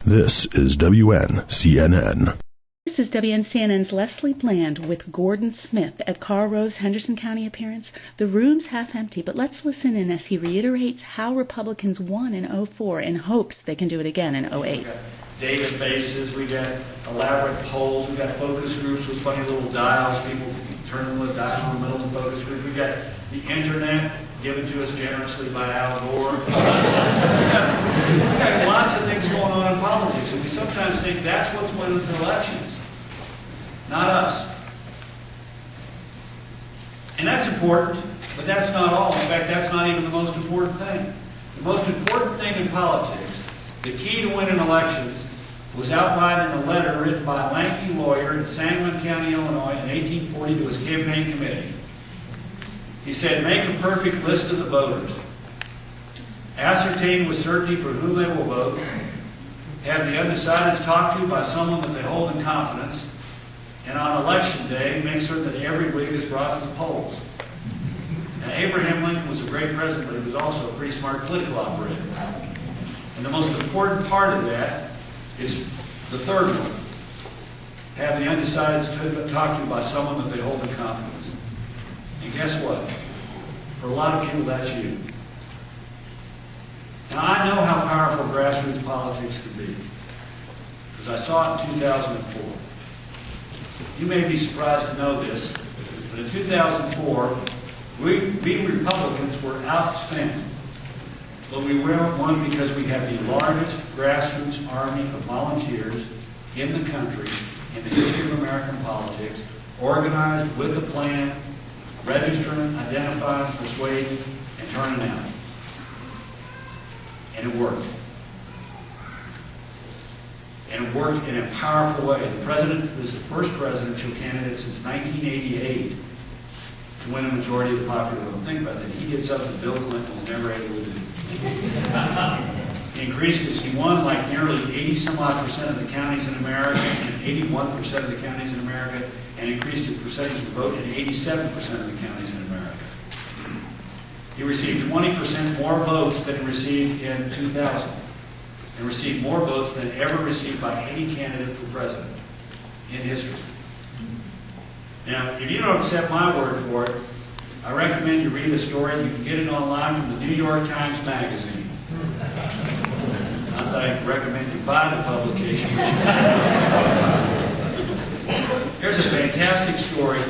This is WNCNN. This is WNCNN's Leslie Bland with Gordon Smith at Karl Rove's Henderson County appearance. The room's half empty, but let's listen in as he reiterates how Republicans won in 04 in hopes they can do it again in 08. We got databases, we got elaborate polls, we got focus groups with funny little dials, people turn the little dial in the middle of the focus group. We got the internet given to us generously by Al Gore. we got lots of things going on in politics, and we sometimes think that's what's winning the elections. Not us. And that's important, but that's not all. In fact, that's not even the most important thing. The most important thing in politics, the key to winning elections, was outlined in a letter written by a lanky lawyer in Sangamon County, Illinois in 1840 to his campaign committee. He said, make a perfect list of the voters. Ascertain with certainty for whom they will vote. Have the undecideds talked to by someone that they hold in confidence. And on election day, make certain that every Whig is brought to the polls. Now, Abraham Lincoln was a great president, but he was also a pretty smart political operator. And the most important part of that is the third one. Have the undecideds talked to by someone that they hold in confidence. And guess what? For a lot of people, that's you. Now, I know how powerful grassroots politics can be, because I saw it in 2004. You may be surprised to know this, but in 2004, we Republicans were outspent. But we won because we had the largest grassroots army of volunteers in the country, in the history of American politics, organized with a plan, registering, identifying, persuading, and turning out. And it worked. And it worked in a powerful way. The president was the first presidential candidate since 1988 to win a majority of the popular vote. Think about that. He did something Bill Clinton was never able to do. He increased his, he won like nearly 80-some-odd% of the counties in America and 81% of the counties in America, and increased his percentage of the vote in 87% of the counties in America. He received 20% more votes than he received in 2000. And received more votes than ever received by any candidate for president in history. Now, if you don't accept my word for it, I recommend you read a story. You can get it online from the New York Times Magazine. Not that I recommend you buy the publication, but you can. Here's a fantastic story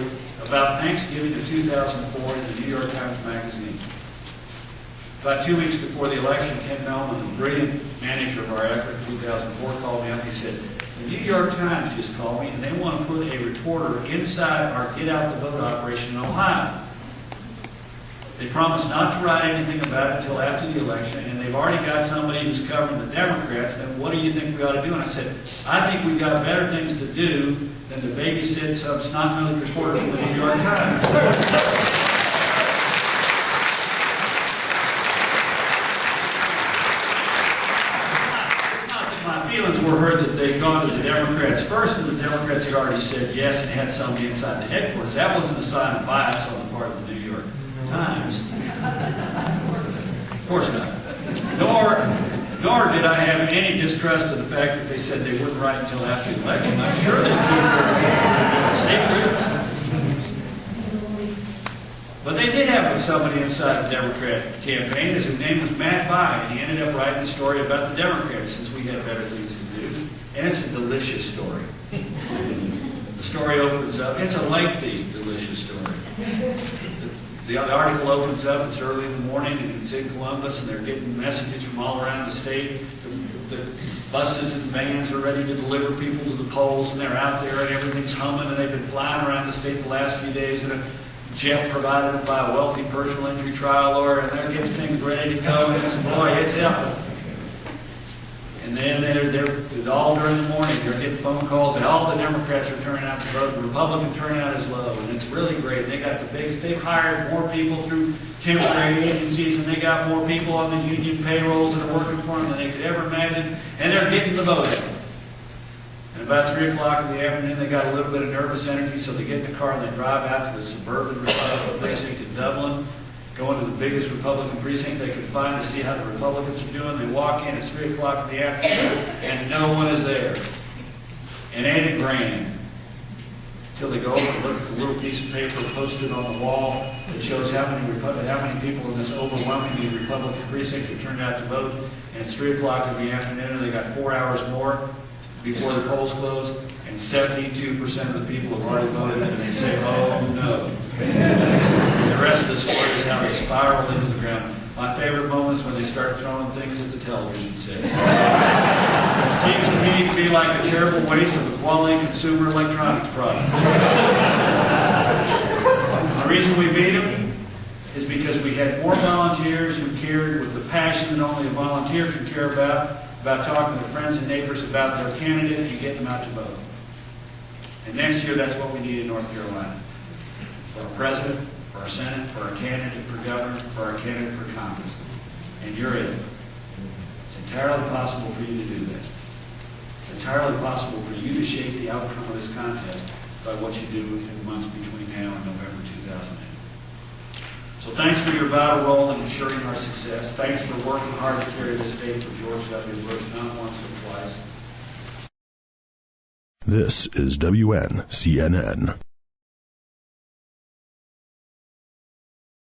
about Thanksgiving of 2004 in the New York Times Magazine. About 2 weeks before the election, Ken Melman, the brilliant manager of our effort in 2004, called me up. He said, the New York Times just called me, and they want to put a reporter inside our Get Out the Vote operation in Ohio. They promised not to write anything about it until after the election, and they've already got somebody who's covering the Democrats. Then what do you think we ought to do? And I said, I think we've got better things to do than to babysit some snot-nosed reporter from the New York Times. Were heard that they'd gone to the Democrats first, and the Democrats had already said yes and had somebody inside the headquarters. That wasn't a sign of bias on the part of the New York Times. Of course not. Nor did I have any distrust of the fact that they said they wouldn't write until after the election. I'm sure they'd keep their secret. But they did have somebody inside the Democrat campaign. His name was Matt Bai, and he ended up writing a story about the Democrats since we had better things to do. And it's a delicious story. The story opens up. It's a lengthy, delicious story. The article opens up. It's early in the morning, and it's in Columbus, and they're getting messages from all around the state. The buses and vans are ready to deliver people to the polls, and they're out there, and everything's humming, and they've been flying around the state the last few days, and a jet provided by a wealthy personal injury trial lawyer, and they're getting things ready to go. And it's epic. And then they're all during the morning, they're getting phone calls, and all the Democrats are turning out to vote. The Republican turnout is low, and it's really great. They got the biggest, they've hired more people through temporary agencies, and they got more people on the union payrolls that are working for them than they could ever imagine, and they're getting the vote out. And about 3 o'clock in the afternoon, they got a little bit of nervous energy, so they get in the car and they drive out to the suburban Republican precinct in Dublin, go into the biggest Republican precinct they can find to see how the Republicans are doing. They walk in, it's 3 o'clock in the afternoon, and and no one is there. And ain't it grand? Till they go over and look at the little piece of paper posted on the wall that shows how many people in this overwhelmingly Republican precinct have turned out to vote, and it's 3 o'clock in the afternoon, and they got 4 hours more before the polls close, and 72% of the people have already voted, and they say, oh no. And the rest of the story is how they spiral into the ground. My favorite moment is when they start throwing things at the television sets. It seems to me to be like a terrible waste of a quality consumer electronics product. The reason we beat them is because we had more volunteers who cared with the passion that only a volunteer can care about talking to their friends and neighbors about their candidate and getting them out to vote. And next year, that's what we need in North Carolina. For our president, for our Senate, for our candidate for governor, for our candidate for Congress. And you're it. It's entirely possible for you to do that. It's entirely possible for you to shape the outcome of this contest by what you do in the months between now and November 2008. So thanks for your vital role in ensuring our success. Thanks for working hard to carry this state for George W. Bush, not once but twice. This is WNCNN.